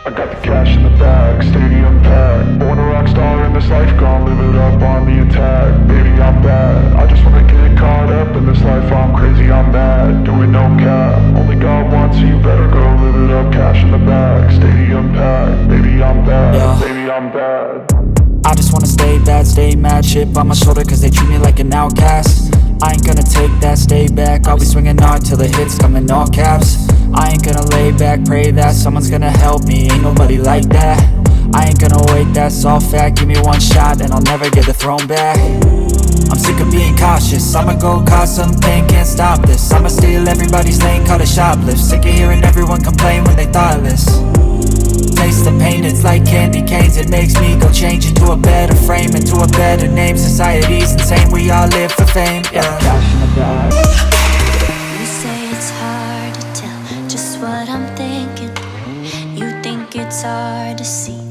I got the cash in the bag, stadium packed. Born a rock star in this life, gon' live it up on the attack. Baby, I'm bad, I just wanna get caught up in this life. I'm crazy, I'm mad, doing no cap. Only got one, so you better go live it up. Cash in the bag, stadium packed. Baby, I'm bad, Yeah. baby, I'm bad. I just wanna stay bad, stay mad. Chip on my shoulder cause they treat me like an outcast. I ain't gonna take that, stay back. I'll be swinging hard till the hits come in all caps. I ain't gonna lay back, pray that someone's gonna help me. Ain't nobody like that. I ain't gonna wait, that's all fact. Give me one shot and I'll never get the throne back. I'm sick of being cautious, I'ma go cause some pain, can't stop this. I'ma steal everybody's lane, call it shoplift. Sick of hearing everyone complain when they thoughtless. Taste the pain, it's like candy canes. It makes me go change into a better frame, into a better name. Society's insane, we all live for fame. Yeah. Cash in the bag. You say it's hard to tell just what I'm thinking. You think it's hard to see